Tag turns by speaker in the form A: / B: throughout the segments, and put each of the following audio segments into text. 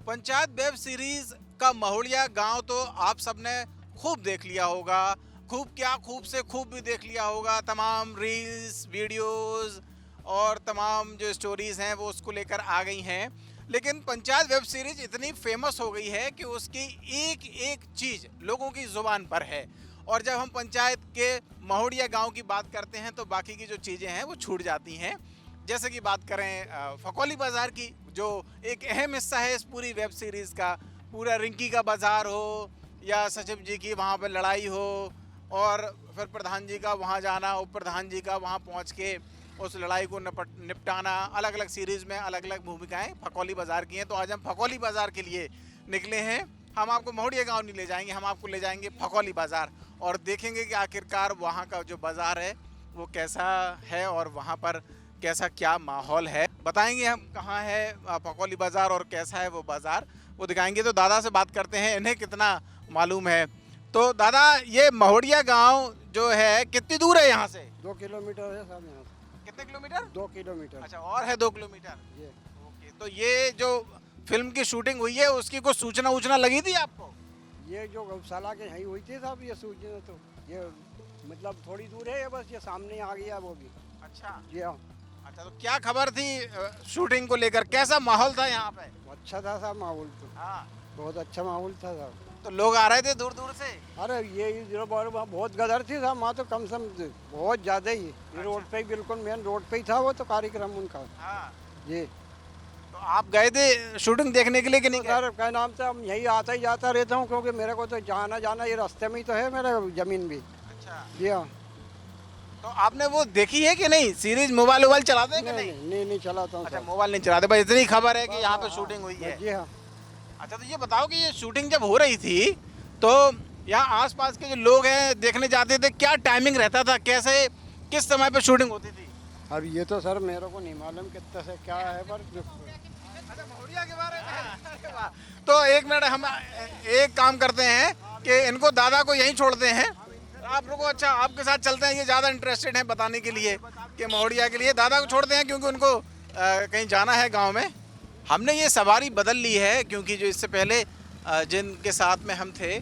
A: Panchayat web series का महुड़िया गांव तो आप सबने खूब देख लिया होगा। खूब क्या, खूब से खूब भी देख लिया होगा। तमाम रील्स, वीडियोस और तमाम जो स्टोरीज हैं वो उसको लेकर आ गई हैं। लेकिन पंचायत वेब सीरीज इतनी फेमस हो गई है कि उसकी एक एक चीज़ लोगों की ज़ुबान पर है। और जब हम पंचायत के महुड़िया गांव की बात करते हैं तो बाकी की जो चीज़ें हैं वो छूट जाती हैं। जैसे कि बात करें फकौली बाज़ार की, जो एक अहम हिस्सा है इस पूरी वेब सीरीज़ का। पूरा रिंकी का बाज़ार हो या सचिव जी की वहाँ पर लड़ाई हो और फिर प्रधान जी का वहाँ जाना, उप प्रधान जी का वहाँ पहुँच के उस लड़ाई को निपटाना, अलग अलग सीरीज़ में अलग अलग भूमिकाएं फकौली बाज़ार की हैं। तो आज हम फकौली बाज़ार के लिए निकले हैं। हम आपको महुड़िया गांव नहीं ले जाएंगे, हम आपको ले जाएंगे फकौली बाज़ार और देखेंगे कि आखिरकार वहाँ का जो बाज़ार है वो कैसा है और वहाँ पर कैसा क्या माहौल है। बताएंगे हम कहाँ है फकौली बाज़ार और कैसा है वो बाज़ार, वो दिखाएंगे। तो दादा से बात करते हैं, इन्हें कितना मालूम है। तो दादा, ये महुड़िया गांव जो है कितनी दूर है यहाँ से?
B: 2 किलोमीटर है साहब यहाँ से।
A: कितने किलोमीटर?
B: 2 किलोमीटर।
A: अच्छा, और है 2 किलोमीटर।
B: ये
A: ओके, तो ये जो फिल्म की शूटिंग हुई है उसकी कोई सूचना लगी थी आपको?
B: ये जो गौशाला के यहीं हुई थी साहब, ये सूचना तो ये मतलब थोड़ी दूर है, ये बस ये सामने आ गया वो भी।
A: अच्छा
B: जी हाँ,
A: अच्छा, तो क्या खबर थी शूटिंग को लेकर? कैसा माहौल था यहाँ पे?
B: अच्छा था साहब माहौल तो,
A: हाँ,
B: बहुत अच्छा माहौल था साहब।
A: तो लोग आ रहे थे दूर दूर से?
B: अरे ये जो बहुत गदर थी साहब, वहाँ तो कम से कम बहुत ज़्यादा ही। ये रोड पे ही, बिल्कुल मेन रोड पे ही था वो तो कार्यक्रम उनका।
A: हाँ,
B: जी
A: तो आप गए थे शूटिंग देखने के लिए कि नहीं गए?
B: सर, क्या नाम से हम यही आता ही जाता रहता हूँ, क्योंकि मेरे को तो जाना ये रास्ते में ही तो है मेरा ज़मीन भी।
A: अच्छा,
B: जी हाँ।
A: तो आपने वो देखी है कि नहीं सीरीज? मोबाइल चलाते हैं कि
B: नहीं
A: नहीं?
B: नहीं चलाता हूँ
A: अच्छा,
B: सर।
A: मोबाइल नहीं चलाते, बस इतनी खबर है कि यहाँ पे शूटिंग हुई है।
B: जी हाँ।
A: अच्छा, तो ये बताओ कि ये शूटिंग जब हो रही थी तो यहाँ आसपास के जो लोग हैं देखने जाते थे, क्या टाइमिंग रहता था, कैसे किस समय पे शूटिंग होती थी?
B: अब ये तो सर मेरे को नहीं मालूम कितना से क्या है, पर
A: अच्छा, महुड़िया के बारे में। अरे वाह। तो एक मिनट, हम एक काम करते हैं कि इनको दादा को यहीं छोड़ते हैं। आप लोगों, अच्छा आपके साथ चलते हैं, ये ज़्यादा इंटरेस्टेड हैं बताने के लिए कि महुड़िया के लिए। दादा को छोड़ते हैं क्योंकि उनको कहीं जाना है गांव में। हमने ये सवारी बदल ली है क्योंकि जो इससे पहले जिनके साथ में हम थे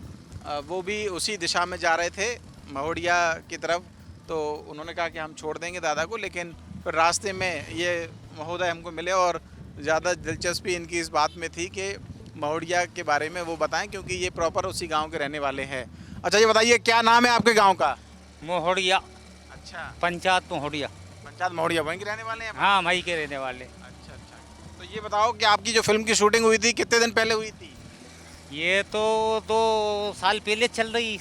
A: वो भी उसी दिशा में जा रहे थे महुड़िया की तरफ। तो उन्होंने कहा कि हम छोड़ देंगे दादा को, लेकिन फिर रास्ते में ये महोदय हमको मिले और ज़्यादा दिलचस्पी इनकी इस बात में थी कि महुड़िया के बारे में वो बताएं, क्योंकि ये प्रॉपर उसी गांव के रहने वाले हैं। अच्छा, ये बताइए क्या नाम है आपके गांव का?
C: मोहड़िया,
A: अच्छा,
C: पंचायत मोहड़िया।
A: पंचायत महुड़िया, वहीं के रहने वाले हैं?
C: हाँ, मई के रहने वाले।
A: अच्छा अच्छा, तो ये बताओ कि आपकी जो फिल्म की शूटिंग हुई थी कितने दिन पहले हुई थी?
C: ये तो 2 साल पहले चल रही।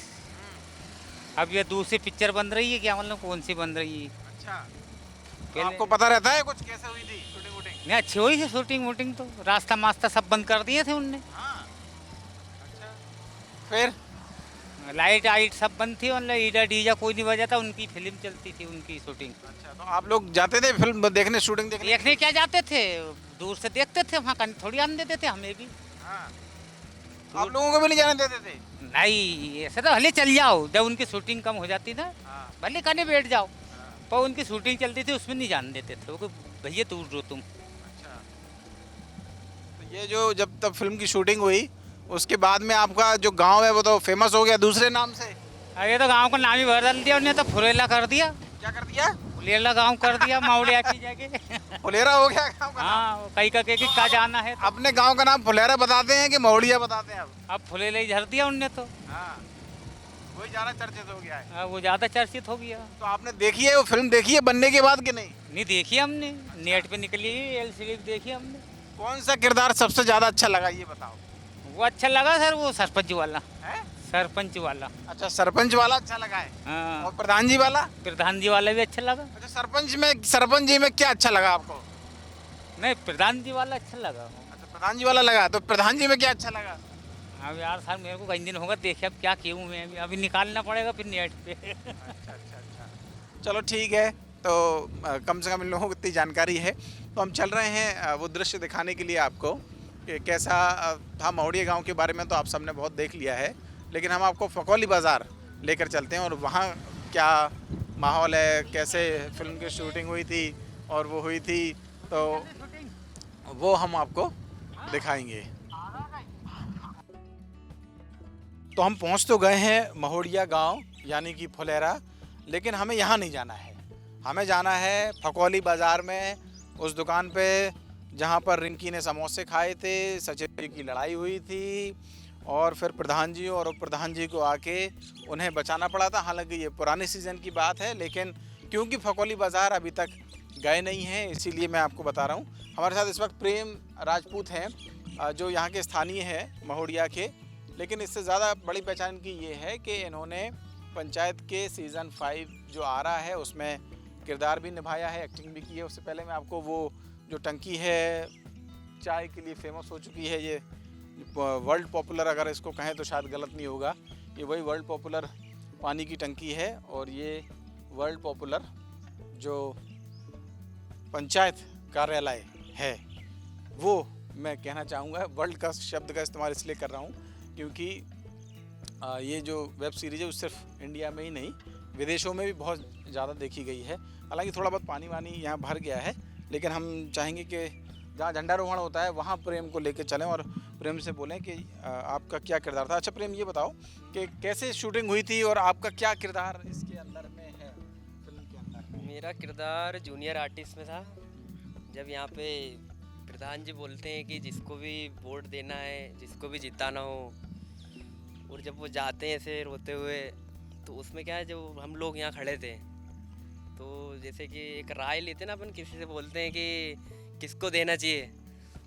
C: अब ये दूसरी पिक्चर बन रही है, क्या मतलब कौन सी बन रही है?
A: अच्छा, तो
C: पहले
A: आपको पता रहता है कुछ कैसे हुई थी शूटिंग वूटिंग?
C: नहीं, अच्छी हुई थी शूटिंग वूटिंग तो। रास्ता मास्ता सब बंद कर दिए थे उनने।
A: हाँ, अच्छा, फिर?
C: लाइट आइट सब बंद थी, मतलब ईडा डीजा कोई नहीं बजा था। उनकी फिल्म चलती थी, उनकी शूटिंग।
A: अच्छा, तो आप लोग जाते थे फिल्म देखने, शूटिंग देखने?
C: देखने क्या जाते थे, दूर से देखते थे, वहाँ कहीं थोड़ी आने देते थे हमें भी।
A: हाँ, तो आप लोगों को भी नहीं जाने देते थे?
C: नहीं, ऐसे तो भले चल जाओ, जब उनकी शूटिंग कम हो जाती ना
A: हाँ,
C: भले कहीं बैठ जाओ, पर उनकी शूटिंग चलती थी उसमें नहीं जाने देते थे। वो कि भैया दूर रहो तुम।
A: अच्छा, तो ये जो जब तब फिल्म की शूटिंग हुई उसके बाद में आपका जो गांव है वो तो फेमस हो गया दूसरे नाम से?
C: अरे तो गांव का नाम ही बदल दिया उन्हें, तो फुलेला कर दिया।
A: क्या कर दिया?
C: फुलेला गांव कर दिया महुड़िया की जगह।
A: फुलेरा हो गया गांव का नाम?
C: हाँ, कहीं का कि क्या जाना है तो।
A: अपने गांव का नाम फुलेरा बताते हैं कि महुड़िया बताते हैं अब?
C: फुलेला ही झर दिया उनने तो।
A: हाँ, वही ज्यादा चर्चित हो गया है।
C: वो ज़्यादा चर्चित हो गया।
A: तो आपने देखी है वो फिल्म, देखी है बनने के बाद कि नहीं?
C: नहीं देखी हमने, नेट पे निकली LCD देखी हमने।
A: कौन सा किरदार सबसे ज्यादा अच्छा लगा ये बताओ?
C: वो अच्छा लगा सर, वो सरपंच वाला।
A: है?
C: सरपंच वाला।
A: अच्छा, सरपंच वाला अच्छा लगा है।
C: हाँ,
A: और प्रधान जी वाला?
C: प्रधान जी वाला भी अच्छा लगा।
A: अच्छा, सरपंच जी में क्या अच्छा लगा आपको?
C: नहीं, प्रधान जी वाला अच्छा लगा।
A: अच्छा, प्रधान जी वाला लगा, तो प्रधान जी में क्या अच्छा लगा?
C: अब यार सर, मेरे को कई दिन होगा देखे, अब क्या क्यों मैं अभी निकालना पड़ेगा फिर नेट पे।
A: अच्छा अच्छा अच्छा, चलो ठीक है। तो कम से कम इन लोगों को इतनी जानकारी है। तो हम चल रहे हैं वो दृश्य दिखाने के लिए आपको कि कैसा था महुड़िया गांव के बारे में तो आप सबने बहुत देख लिया है, लेकिन हम आपको फकौली बाज़ार लेकर चलते हैं और वहाँ क्या माहौल है, कैसे फिल्म की शूटिंग हुई थी और वो हुई थी, तो वो हम आपको दिखाएंगे। तो हम पहुंच तो गए हैं महोड़िया गांव यानी कि फुलेरा, लेकिन हमें यहाँ नहीं जाना है। हमें जाना है फकौली बाज़ार में, उस दुकान पे जहाँ पर रिंकी ने समोसे खाए थे, सचिव जी की लड़ाई हुई थी और फिर प्रधान जी और उप प्रधान जी को आके उन्हें बचाना पड़ा था। हालांकि ये पुराने सीज़न की बात है, लेकिन क्योंकि फकौली बाज़ार अभी तक गए नहीं हैं इसीलिए मैं आपको बता रहा हूँ। हमारे साथ इस वक्त प्रेम राजपूत हैं जो यहाँ के स्थानीय हैं महोड़िया के, लेकिन इससे ज़्यादा बड़ी पहचान की ये है कि इन्होंने पंचायत के सीज़न 5 जो आ रहा है उसमें किरदार भी निभाया है, एक्टिंग भी की है। उससे पहले मैं आपको वो जो टंकी है चाय के लिए फेमस हो चुकी है, ये वर्ल्ड पॉपुलर अगर इसको कहें तो शायद गलत नहीं होगा, ये वही वर्ल्ड पॉपुलर पानी की टंकी है और ये वर्ल्ड पॉपुलर जो पंचायत कार्यालय है वो मैं कहना चाहूँगा। वर्ल्ड का शब्द का इस्तेमाल इसलिए कर रहा हूँ क्योंकि ये जो वेब सीरीज़ है वो सिर्फ इंडिया में ही नहीं विदेशों में भी बहुत ज़्यादा देखी गई है। हालांकि थोड़ा बहुत पानी वानी यहाँ भर गया है, लेकिन हम चाहेंगे कि जहाँ झंडारोहण होता है वहाँ प्रेम को लेकर चलें और प्रेम से बोलें कि आपका क्या किरदार था। अच्छा प्रेम, ये बताओ कि कैसे शूटिंग हुई थी और आपका क्या किरदार इसके अंदर में है, फिल्म के अंदर में?
D: मेरा किरदार जूनियर आर्टिस्ट में था। जब यहाँ पे प्रधान जी बोलते हैं कि जिसको भी वोट देना है, जिसको भी जिताना हो, और जब वो जाते हैं ऐसे रोते हुए, तो उसमें क्या है, जो हम लोग यहाँ खड़े थे तो जैसे कि एक राय लेते ना अपन, किसी से बोलते हैं कि किसको देना चाहिए,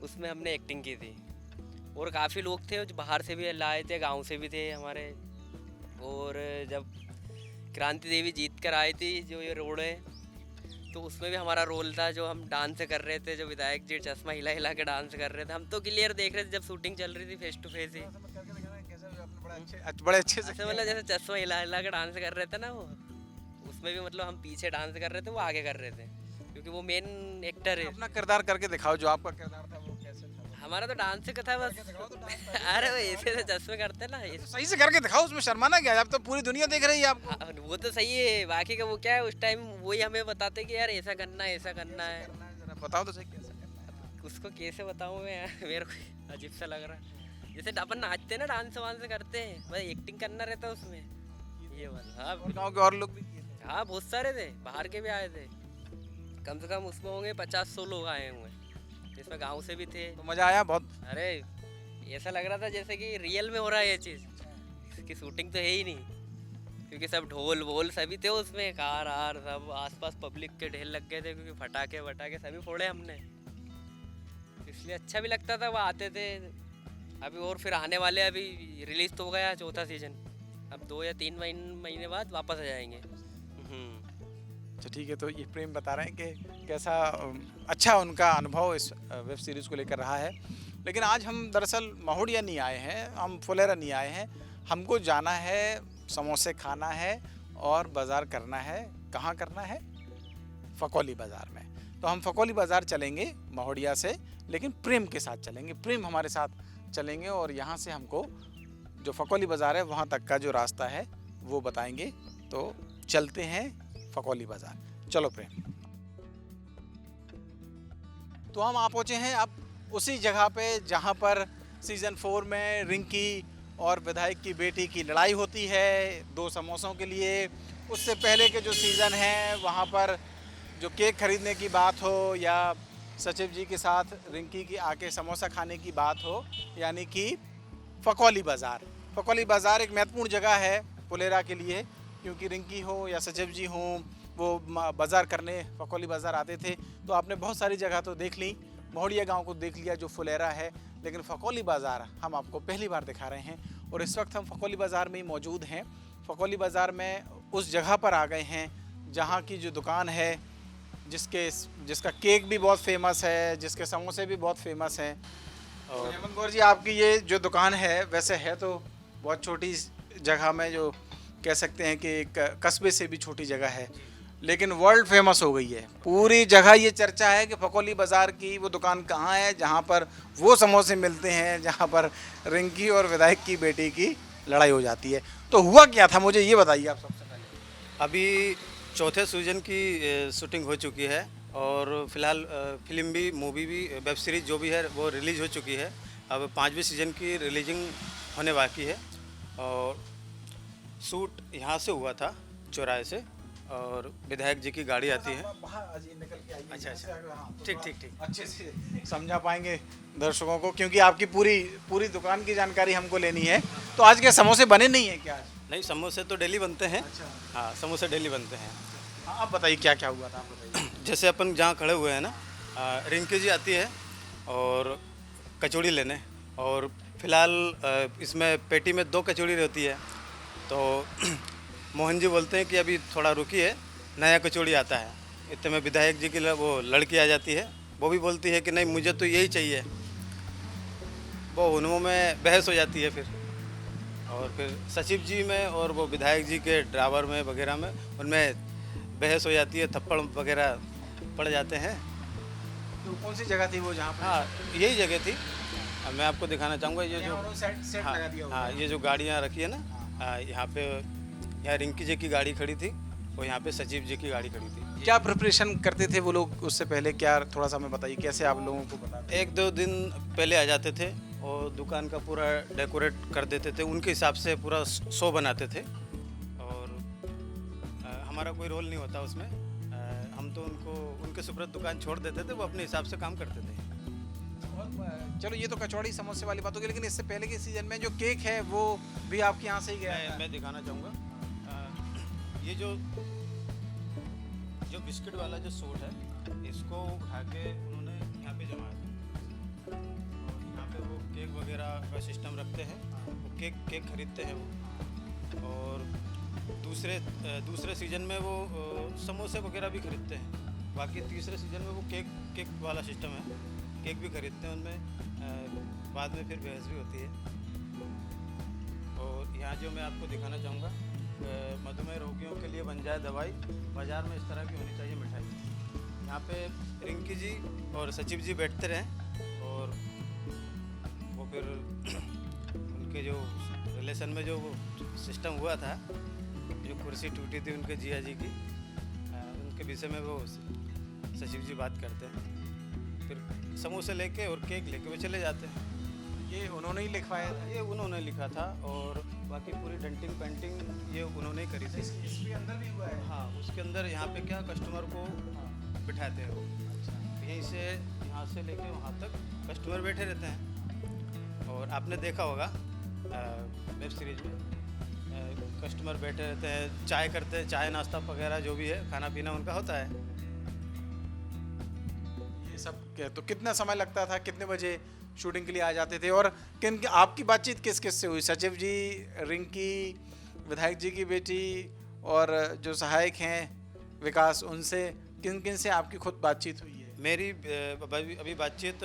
D: उसमें हमने एक्टिंग की थी। और काफ़ी लोग थे जो बाहर से भी लाए थे, गांव से भी थे हमारे। और जब क्रांति देवी जीत कर आई थी जो ये रोड है, तो उसमें भी हमारा रोल था, जो हम डांस कर रहे थे, जो विधायक जी चश्मा हिला हिला के डांस कर रहे थे। हम तो क्लियर देख रहे थे जब शूटिंग चल रही थी, फेस टू फेस ही,
A: बड़े अच्छे से
D: मतलब जैसे चश्मा हिला हिला के डांस कर रहे थे ना, वो उसमें भी मतलब हम पीछे डांस कर रहे थे, वो आगे कर रहे थे, क्योंकि वो मेन एक्टर है।
A: अपना किरदार करके दिखाओ, जो आपका किरदार था वो कैसे था?
D: हमारा तो डांस का था बस। अरे वो ऐसे तो चश्मे करते ना,
A: सही से करके दिखाओ, उसमें शर्माना क्या है? अब तो पूरी दुनिया देख रही है आपको।
D: हाँ, वो तो सही है। बाकी का वो क्या है, उस टाइम वही हमें बताते कि यार ऐसा करना है, ऐसा करना है।
A: जरा बताओ तो सही कैसे करना है।
D: उसको कैसे बताऊँ मैं यार, मेरे को अजीब सा लग रहा है। जैसे अपन नाचते हैं ना, डांस वांस करते हैं, बस एक्टिंग करना रहता है उसमें, ये वाला। हाँ
A: और गाँव के और लोग भी किए थे?
D: हाँ, बहुत सारे थे, बाहर के भी आए थे। कम से कम उसमें होंगे 50-100 लोग आए हुए, जिसमें गांव से भी थे।
A: तो मज़ा आया बहुत?
D: अरे ऐसा लग रहा था जैसे कि रियल में हो रहा है ये चीज़, कि शूटिंग तो है ही नहीं, क्योंकि सब ढोल वोल सभी थे उसमें, कार आर सब, आसपास पब्लिक के ढेर लग गए थे, क्योंकि फटाके वटाके सभी फोड़े हमने, इसलिए अच्छा भी लगता था। वो आते थे अभी, और फिर आने वाले, अभी रिलीज़ तो हो गया 4था सीज़न, अब 2 या 3 महीने बाद वापस आ जाएंगे।
A: अच्छा ठीक है, तो ये प्रेम बता रहे हैं कि कैसा अच्छा उनका अनुभव इस वेब सीरीज़ को लेकर रहा है। लेकिन आज हम दरअसल महोड़िया नहीं आए हैं, हम फुलेरा नहीं आए हैं, हमको जाना है, समोसे खाना है और बाज़ार करना है। कहाँ करना है? फकौली बाज़ार में। तो हम फकौली बाज़ार चलेंगे महोड़िया से, लेकिन प्रेम के साथ चलेंगे, प्रेम हमारे साथ चलेंगे और यहाँ से हमको जो फकौली बाज़ार है वहाँ तक का जो रास्ता है वो बताएंगे। तो चलते हैं फकौली बाज़ार, चलो प्रेम। तो हम आ पहुँचे हैं अब उसी जगह पे जहाँ पर सीज़न 4 में रिंकी और विधायक की बेटी की लड़ाई होती है 2 समोसों के लिए। उससे पहले के जो सीज़न हैं वहाँ पर जो केक खरीदने की बात हो या सचिव जी के साथ रिंकी की आके समोसा खाने की बात हो, यानी कि फकौली बाज़ार। फकौली बाज़ार एक महत्वपूर्ण जगह है फुलेरा के लिए, क्योंकि रिंकी हो या सचिव जी हों, वो बाज़ार करने फकौली बाज़ार आते थे। तो आपने बहुत सारी जगह तो देख ली, महोड़िया गांव को देख लिया जो फुलेरा है, लेकिन फकौली बाज़ार हम आपको पहली बार दिखा रहे हैं। और इस वक्त हम फकौली बाज़ार में ही मौजूद हैं। फकौली बाज़ार में उस जगह पर आ गए हैं जहाँ की जो दुकान है, जिसका केक भी बहुत फेमस है, जिसके समोसे भी बहुत फेमस हैं। और हेमंत गौर जी, आपकी ये जो दुकान है वैसे है तो बहुत छोटी जगह में, जो कह सकते हैं कि एक कस्बे से भी छोटी जगह है, लेकिन वर्ल्ड फेमस हो गई है। पूरी जगह ये चर्चा है कि फकौली बाज़ार की वो दुकान कहाँ है जहाँ पर वो समोसे मिलते हैं जहाँ पर रिंकी और विधायक की बेटी की लड़ाई हो जाती है। तो हुआ क्या था, मुझे ये बताइए आप सबसे पहले।
E: अभी 4थे सीज़न की शूटिंग हो चुकी है और फिलहाल फिल्म भी, मूवी भी, वेब सीरीज़ जो भी है वो रिलीज़ हो चुकी है। अब 5वें सीज़न की रिलीजिंग होने बाकी है। और शूट यहाँ से हुआ था चौराहे से, और विधायक जी की गाड़ी आती है। अच्छा अच्छा, ठीक ठीक ठीक।
A: अच्छे से समझा पाएंगे दर्शकों को, क्योंकि आपकी पूरी दुकान की जानकारी हमको लेनी है। तो आज के समोसे बने नहीं है क्या आज?
E: नहीं, समोसे तो डेली बनते हैं। हाँ, समोसे डेली बनते हैं।
A: हाँ, आप बताइए क्या क्या हुआ था, आप बताइए।
E: जैसे अपन जहाँ खड़े हुए हैं ना, रिंकी जी आती है और कचौड़ी लेने, और फिलहाल इसमें पेटी में 2 कचौड़ी रहती है। तो मोहन जी बोलते हैं कि अभी थोड़ा रुकिए, नया कचौड़ी आता है। इतने में विधायक जी की वो लड़की आ जाती है, वो भी बोलती है कि नहीं मुझे तो यही चाहिए। वो उनमें में बहस हो जाती है फिर, और फिर सचिव जी में और वो विधायक जी के ड्राइवर में वगैरह में उनमें बहस हो जाती है, थप्पड़ वगैरह पड़ जाते हैं।
A: तो कौन सी जगह थी वो जहाँ पर?
E: हाँ, यही जगह थी। अब मैं आपको दिखाना चाहूँगा, ये जो
A: सेट
E: हाँ,
A: लगा दिया हुआ
E: हाँ,
A: है।
E: ये जो गाड़ियाँ रखी है ना, यहाँ पे यहाँ रिंकी जी की गाड़ी खड़ी थी और यहाँ पे सचिव जी की गाड़ी खड़ी थी।
A: क्या प्रिपरेशन करते थे वो लोग उससे पहले, क्या थोड़ा सा हमें बताइए, कैसे आप लोगों को पता?
E: 1-2 दिन पहले आ जाते थे और दुकान का पूरा डेकोरेट कर देते थे, उनके हिसाब से पूरा शो बनाते थे। और हमारा कोई रोल नहीं होता उसमें, हम तो उनके सुपुर्द दुकान छोड़ देते थे, वो अपने हिसाब से काम करते थे।
A: और चलो ये तो कचौड़ी समोसे वाली बात होगी, लेकिन इससे पहले के सीजन में जो केक है वो भी आपके यहाँ से ही गया है?
E: मैं दिखाना चाहूँगा, ये जो बिस्किट वाला जो सूट है, इसको उठा के उन्होंने यहाँ पे जमाया था। और यहाँ पे वो केक वगैरह का सिस्टम रखते हैं, वो केक खरीदते हैं वो। और दूसरे सीज़न में वो समोसे वगैरह भी खरीदते हैं। बाकी तीसरे सीज़न में वो केक वाला सिस्टम है, केक भी खरीदते हैं। उनमें बाद में फिर बहस भी होती है। और यहाँ जो मैं आपको दिखाना चाहूँगा, मधुमेह रोगियों के लिए बन जाए दवाई, बाज़ार में इस तरह की होनी चाहिए मिठाई। यहाँ पे रिंकी जी और सचिव जी बैठते रहे, और वो फिर उनके जो रिलेशन में जो वो सिस्टम हुआ था, जो कुर्सी टूटी थी उनके जिया जी की, उनके विषय में वो सचिव जी बात करते हैं। फिर समोसे लेके और केक लेके वो चले जाते हैं।
A: ये उन्होंने ही लिखवाया था?
E: ये उन्होंने लिखा था, और बाकी पूरी डेंटिंग पेंटिंग ये उन्होंने ही करी थी।
A: इसके अंदर भी हुआ है?
E: हाँ, उसके अंदर यहाँ पे क्या कस्टमर को बिठाते हैं वो, यहीं से यहाँ से लेके वहाँ तक कस्टमर बैठे रहते हैं। और आपने देखा होगा वेब सीरीज में कस्टमर बैठे रहते हैं, चाय करते हैं, चाय नाश्ता वगैरह जो भी है खाना पीना उनका होता है।
A: ये सब तो कितना समय लगता था, कितने बजे शूटिंग के लिए आ जाते थे? और आपकी बातचीत किस किस से हुई? सचिव जी, रिंकी, विधायक जी की बेटी, और जो सहायक हैं विकास, उनसे किन किन से आपकी खुद बातचीत हुई है?
E: मेरी अभी बातचीत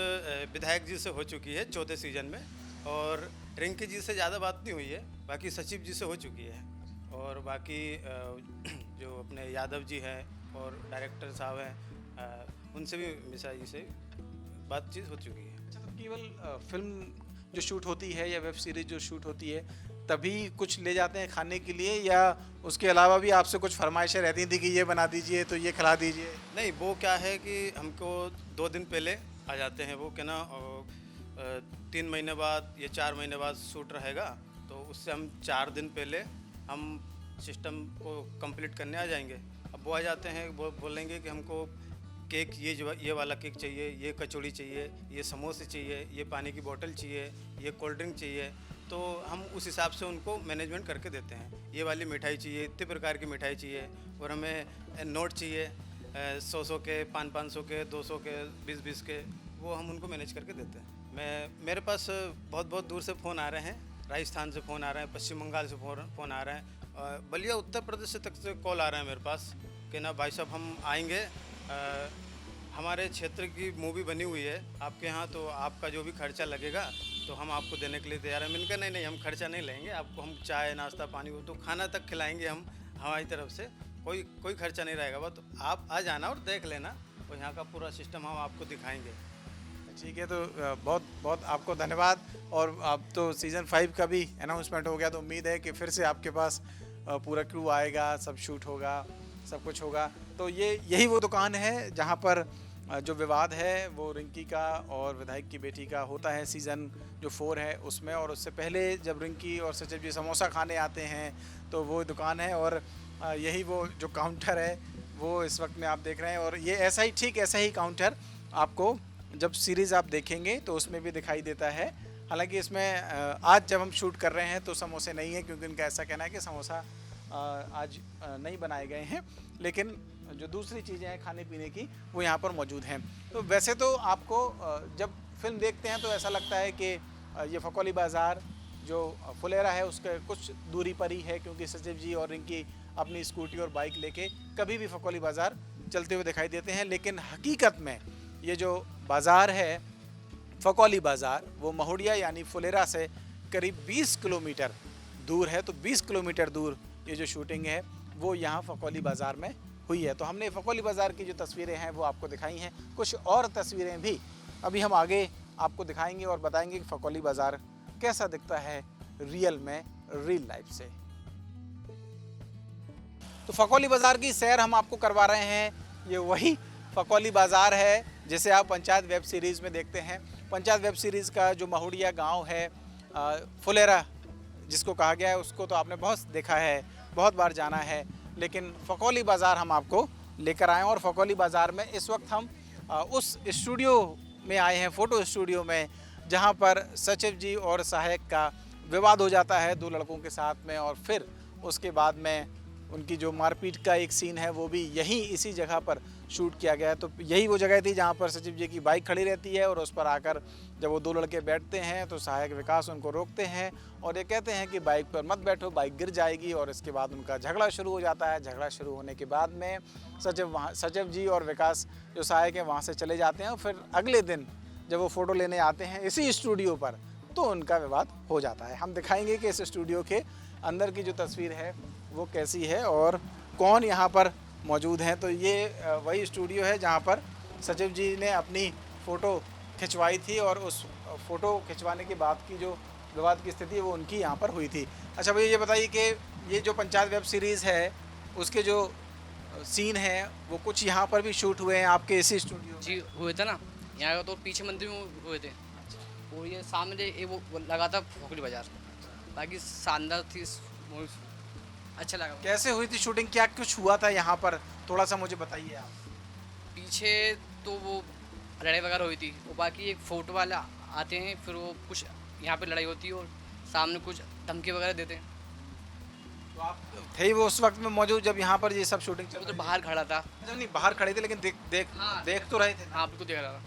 E: विधायक जी से हो चुकी है 4थे सीजन में, और रिंकी जी से ज़्यादा बात नहीं हुई है, बाकी सचिव जी से हो चुकी है। और बाकी जो अपने यादव जी हैं और डायरेक्टर साहब हैं, उनसे भी मिसा जी से बातचीत हो चुकी है।
A: अच्छा, तो केवल फिल्म जो शूट होती है या वेब सीरीज जो शूट होती है तभी कुछ ले जाते हैं खाने के लिए, या उसके अलावा भी आपसे कुछ फरमाइशें रहती थी कि ये बना दीजिए तो ये खिला दीजिए?
E: नहीं, वो क्या है कि हमको 2 दिन पहले आ जाते हैं वो, क्या ना 3 महीने बाद या 4 महीने बाद शूट रहेगा, तो उससे हम 4 दिन पहले हम सिस्टम को कंप्लीट करने आ जाएंगे। अब वो आ जाते हैं, वो बोलेंगे कि हमको केक ये वाला केक चाहिए, ये कचौड़ी चाहिए, ये समोसे चाहिए, ये पानी की बोतल चाहिए, ये कोल्ड ड्रिंक चाहिए, तो हम उस हिसाब से उनको मैनेजमेंट करके देते हैं। ये वाली मिठाई चाहिए, इतने प्रकार की मिठाई चाहिए, और हमें नोट चाहिए 100 के, 500 के, 200 के, 20 के, वो हम उनको मैनेज करके देते हैं। मेरे पास बहुत दूर से फ़ोन आ रहे हैं, राजस्थान से फ़ोन आ रहे हैं, पश्चिम बंगाल से फ़ोन आ रहे हैं, बलिया उत्तर प्रदेश से तक से कॉल आ रहे हैं मेरे पास कि ना भाई साहब हम आएंगे, हमारे क्षेत्र की मूवी बनी हुई है आपके यहाँ, तो आपका जो भी खर्चा लगेगा तो हम आपको देने के लिए तैयार हैं। मैंने कहा नहीं हम खर्चा नहीं लेंगे, आपको हम चाय नाश्ता पानी वो तो खाना तक खिलाएंगे हम हमारी तरफ से, कोई खर्चा नहीं रहेगा। बस आप आ जाना और देख लेना, और यहाँ का पूरा सिस्टम हम आपको दिखाएंगे।
A: ठीक है, तो बहुत बहुत आपको धन्यवाद। और अब तो सीज़न 5 का भी अनाउंसमेंट हो गया, तो उम्मीद है कि फिर से आपके पास पूरा क्रू आएगा, सब शूट होगा, सब कुछ होगा। तो यही वो दुकान है जहाँ पर जो विवाद है वो रिंकी का और विधायक की बेटी का होता है सीज़न जो 4 है उसमें, और उससे पहले जब रिंकी और सचिव जी समोसा खाने आते हैं तो वो दुकान है, और यही वो जो काउंटर है वो इस वक्त में आप देख रहे हैं। और ये ऐसा ही, ठीक ऐसा ही काउंटर आपको जब सीरीज़ आप देखेंगे तो उसमें भी दिखाई देता है। हालांकि इसमें आज जब हम शूट कर रहे हैं तो समोसे नहीं है, क्योंकि उनका ऐसा कहना है कि समोसा आज नहीं बनाए गए हैं, लेकिन जो दूसरी चीज़ें हैं खाने पीने की वो यहाँ पर मौजूद हैं। तो वैसे तो आपको जब फिल्म देखते हैं तो ऐसा लगता है कि ये फकौली बाज़ार जो फुलेरा है उसके कुछ दूरी पर ही है, क्योंकि सचिव जी और रिंकी अपनी स्कूटी और बाइक लेके कभी भी फकौली बाज़ार चलते हुए दिखाई देते हैं। लेकिन हकीकत में ये जो बाज़ार है फकौली बाज़ार वो महुड़िया यानी फुलेरा से करीब 20 किलोमीटर दूर है। तो 20 किलोमीटर दूर ये जो शूटिंग है वो यहाँ फकौली बाज़ार में हुई है। तो हमने फकौली बाज़ार की जो तस्वीरें हैं वो आपको दिखाई हैं। कुछ और तस्वीरें भी अभी हम आगे आपको दिखाएंगे और बताएंगे कि फकौली बाज़ार कैसा दिखता है रियल में, रियल लाइफ से। तो फकौली बाज़ार की सैर हम आपको करवा रहे हैं। ये वही फकौली बाज़ार है जिसे आप पंचायत वेब सीरीज़ में देखते हैं। पंचायत वेब सीरीज़ का जो महुड़िया गांव है, फुलेरा जिसको कहा गया है, उसको तो आपने बहुत देखा है, बहुत बार जाना है, लेकिन फकौली बाज़ार हम आपको लेकर आए हैं। और फकौली बाज़ार में इस वक्त हम उस स्टूडियो में आए हैं, फ़ोटो स्टूडियो में, जहां पर सचिव जी और सहायक का विवाद हो जाता है 2 लड़कों के साथ में, और फिर उसके बाद में उनकी जो मारपीट का एक सीन है वो भी यहीं इसी जगह पर शूट किया गया है। तो यही वो जगह थी जहाँ पर सचिव जी की बाइक खड़ी रहती है, और उस पर आकर जब वो 2 लड़के बैठते हैं तो सहायक विकास उनको रोकते हैं और ये कहते हैं कि बाइक पर मत बैठो, बाइक गिर जाएगी। और इसके बाद उनका झगड़ा शुरू हो जाता है। झगड़ा शुरू होने के बाद में सचिव जी और विकास जो सहायक है वहाँ से चले जाते हैं। और फिर अगले दिन जब वो फ़ोटो लेने आते हैं इसी स्टूडियो पर तो उनका विवाद हो जाता है। हम दिखाएंगे कि इस स्टूडियो के अंदर की जो तस्वीर है वो कैसी है और कौन यहाँ पर मौजूद हैं। तो ये वही स्टूडियो है जहाँ पर सचिव जी ने अपनी फ़ोटो खिंचवाई थी, और उस फ़ोटो खिंचवाने के बाद की जो विवाद की स्थिति है वो उनकी यहाँ पर हुई थी। अच्छा भैया, ये बताइए कि ये जो पंचायत वेब सीरीज़ है उसके जो सीन हैं वो कुछ यहाँ पर भी शूट हुए हैं आपके इसी स्टूडियो में?
F: जी हुए थे ना, यहाँ तो पीछे मंदिर में हुए थे, और ये सामने ये वो लगा था फकौली बाज़ार। बाकी शानदार थी, अच्छा लगा।
A: कैसे हुई थी शूटिंग, क्या कुछ हुआ था यहाँ पर, थोड़ा सा मुझे बताइए आप।
F: पीछे तो वो लड़ाई वगैरह हुई थी, और बाकी एक फ़ोटो वाला आते हैं, फिर वो कुछ यहाँ पे लड़ाई होती है और सामने कुछ धमकी वगैरह देते हैं।
A: तो आप थे वो उस वक्त में मौजूद जब यहाँ पर ये सब शूटिंग चल
F: वो तो
A: रही थी?
F: बाहर खड़ा था।
A: अच्छा, नहीं बाहर खड़े थे लेकिन देख तो रहे थे।
F: हाँ बिल्कुल देख रहा था।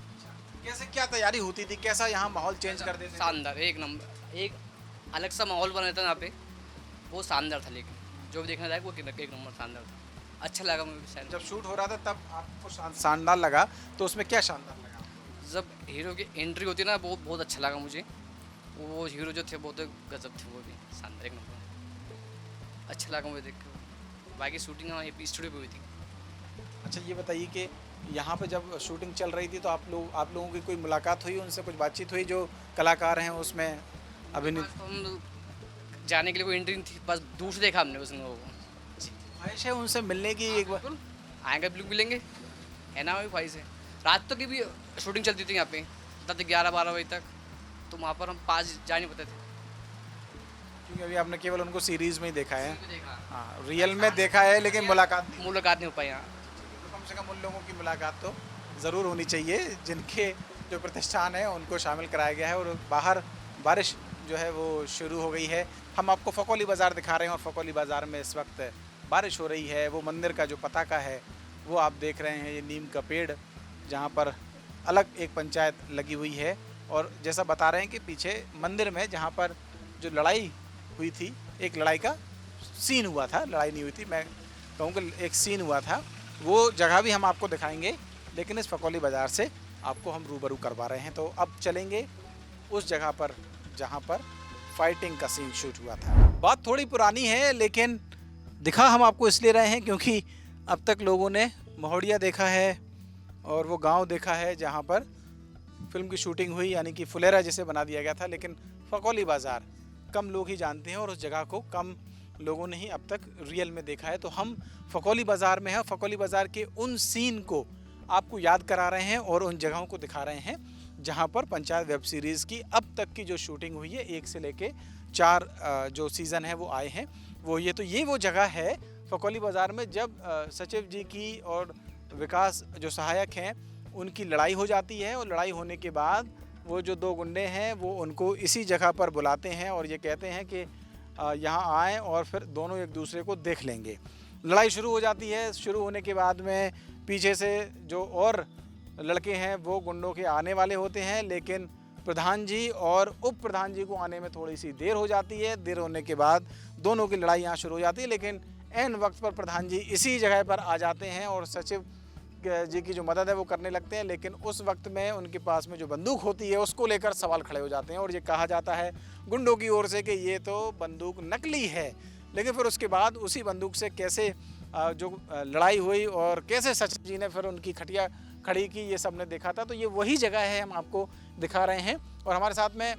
A: कैसे क्या तैयारी होती थी, कैसा यहाँ माहौल चेंज कर देते थे?
F: शानदार, एक नंबर, एक अलग सा माहौल बना था यहाँ पे, वो शानदार था। लेकिन जो भी देखना जाएगा वो एक नंबर शानदार था, अच्छा लगा मुझे। शायद
A: जब शूट हो रहा था तब आपको शानदार लगा, तो उसमें क्या शानदार लगा?
F: जब हीरो की एंट्री होती है ना वो बहुत अच्छा लगा मुझे। वो हीरो जो थे बहुत गजब थे, वो भी शानदार, एक नंबर, अच्छा लगा मुझे देख के। बाकी शूटिंग हमारी स्टूडियो पे हुई थी।
A: अच्छा, ये बताइए कि यहाँ पे जब शूटिंग चल रही थी तो आप लोगों की कोई मुलाकात हुई, उनसे कुछ बातचीत हुई जो कलाकार हैं उसमें अभिनीत?
F: तो हम जाने के लिए कोई एंट्री नहीं थी, बस दूर से देखा हमने उस लोगों को।
A: ख्वाहिश है उनसे मिलने की एक बार?
F: बिल्कुल आएंगे, बिल्कुल मिलेंगे, है ना, वही ख्वाहिश है। रात तक की भी शूटिंग चलती थी यहाँ पे, तब तक 11-12 बजे तक, तो वहाँ पर हम 5 जा नहीं पाते थे,
A: क्योंकि अभी आपने केवल उनको सीरीज़ में ही देखा है।
F: देखा
A: हाँ, रियल में देखा है लेकिन मुलाकात नहीं।
F: मुलाकात नहीं हो पाई यहाँ।
A: तो कम से कम उन लोगों की मुलाकात तो ज़रूर होनी चाहिए जिनके जो प्रतिष्ठान है उनको शामिल कराया गया है। और बाहर बारिश जो है वो शुरू हो गई है। हम आपको फकौली बाज़ार दिखा रहे हैं और फकौली बाज़ार में इस वक्त बारिश हो रही है। वो मंदिर का जो पताका है वो आप देख रहे हैं, ये नीम का पेड़ जहाँ पर अलग एक पंचायत लगी हुई है। और जैसा बता रहे हैं कि पीछे मंदिर में जहाँ पर जो लड़ाई हुई थी, एक लड़ाई का सीन हुआ था, लड़ाई नहीं हुई थी, मैं कहूँगा एक सीन हुआ था, वो जगह भी हम आपको दिखाएंगे। लेकिन इस फकौली बाज़ार से आपको हम रूबरू करवा रहे हैं। तो अब चलेंगे उस जगह पर जहाँ पर फाइटिंग का सीन शूट हुआ था। बात थोड़ी पुरानी है लेकिन दिखा हम आपको इसलिए रहे हैं क्योंकि अब तक लोगों ने महुड़िया देखा है और वो गांव देखा है जहाँ पर फिल्म की शूटिंग हुई, यानी कि फुलेरा जिसे बना दिया गया था। लेकिन फकौली बाज़ार कम लोग ही जानते हैं और उस जगह को कम लोगों ने ही अब तक रियल में देखा है। तो हम फकौली बाज़ार में हैं, फकौली बाज़ार के उन सीन को आपको याद करा रहे हैं और उन जगहों को दिखा रहे हैं जहां पर पंचायत वेब सीरीज़ की अब तक की जो शूटिंग हुई है 1 से लेके 4 जो सीज़न है वो आए हैं वो ये। तो ये वो जगह है फकौली बाज़ार में जब सचिव जी की और विकास जो सहायक हैं उनकी लड़ाई हो जाती है और लड़ाई होने के बाद वो जो 2 गुंडे हैं वो उनको इसी जगह पर बुलाते हैं और ये कहते हैं कि यहाँ आएँ और फिर दोनों एक दूसरे को देख लेंगे। लड़ाई शुरू हो जाती है। शुरू होने के बाद में पीछे से जो और लड़के हैं वो गुंडों के आने वाले होते हैं, लेकिन प्रधान जी और उप प्रधान जी को आने में थोड़ी सी देर हो जाती है। देर होने के बाद दोनों की लड़ाई यहाँ शुरू हो जाती है, लेकिन ऐन वक्त पर प्रधान जी इसी जगह पर आ जाते हैं और सचिव जी की जो मदद है वो करने लगते हैं। लेकिन उस वक्त में उनके पास में जो बंदूक होती है उसको लेकर सवाल खड़े हो जाते हैं और ये कहा जाता है गुंडों की ओर से कि ये तो बंदूक नकली है। लेकिन फिर उसके बाद उसी बंदूक से कैसे जो लड़ाई हुई और कैसे सचिव जी ने फिर उनकी खटिया खड़ी की ये सब ने देखा था। तो ये वही जगह है, हम आपको दिखा रहे हैं। और हमारे साथ में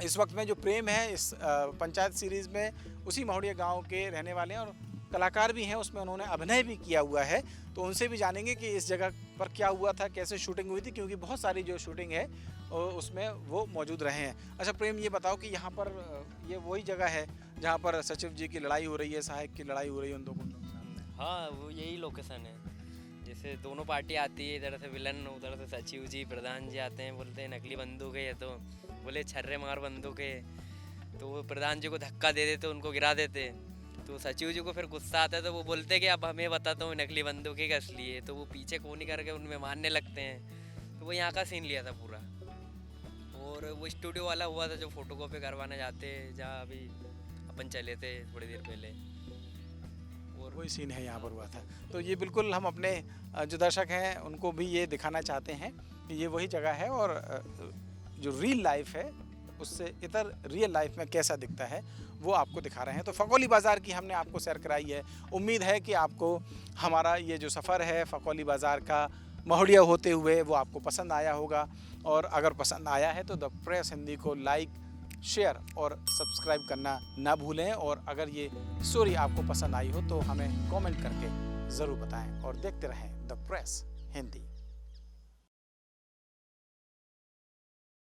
A: इस वक्त में जो प्रेम है इस पंचायत सीरीज़ में उसी महुड़िया गांव के रहने वाले हैं और कलाकार भी हैं, उसमें उन्होंने अभिनय भी किया हुआ है। तो उनसे भी जानेंगे कि इस जगह पर क्या हुआ था, कैसे शूटिंग हुई थी, क्योंकि बहुत सारी जो शूटिंग है उसमें वो मौजूद रहे हैं। अच्छा प्रेम, ये बताओ कि यहाँ पर ये वही जगह है जहाँ पर सचिव जी की लड़ाई हो रही है, सहायक की लड़ाई हो रही है उन 2 गुंडों के सामने?
D: हाँ, वो यही लोकेशन है। जैसे दोनों पार्टी आती है, इधर से विलन, उधर से सचिव जी, प्रधान जी आते हैं, बोलते हैं नकली बंदूक है ये तो, बोले छर्रे मार बंदूक है। तो वो प्रधान जी को धक्का दे देते, उनको गिरा देते। तो सचिव जी को फिर गुस्सा आता है तो वो बोलते हैं कि अब हमें बताता हूँ नकली बंदूक है कि असली है। तो वो पीछे कोनी करके उनमें मारने लगते हैं। तो वो यहाँ का सीन लिया था पूरा। और वो स्टूडियो वाला हुआ था जो फोटोकॉपी करवाने जाते, जहाँ अभी अपन चले थे थोड़ी देर पहले,
A: और वही सीन है यहाँ पर हुआ था। तो ये बिल्कुल हम अपने जो दर्शक हैं उनको भी ये दिखाना चाहते हैं कि ये वही जगह है और जो रियल लाइफ है उससे इतर रियल लाइफ में कैसा दिखता है वो आपको दिखा रहे हैं। तो फकौली बाज़ार की हमने आपको सैर कराई है। उम्मीद है कि आपको हमारा ये जो सफ़र है फकौली बाज़ार का महुड़िया होते हुए वो आपको पसंद आया होगा। और अगर पसंद आया है तो द प्रेस हिंदी को लाइक, शेयर और सब्सक्राइब करना ना भूलें। और अगर ये स्टोरी आपको पसंद आई हो तो हमें कमेंट करके ज़रूर बताएं और देखते रहें द प्रेस हिंदी।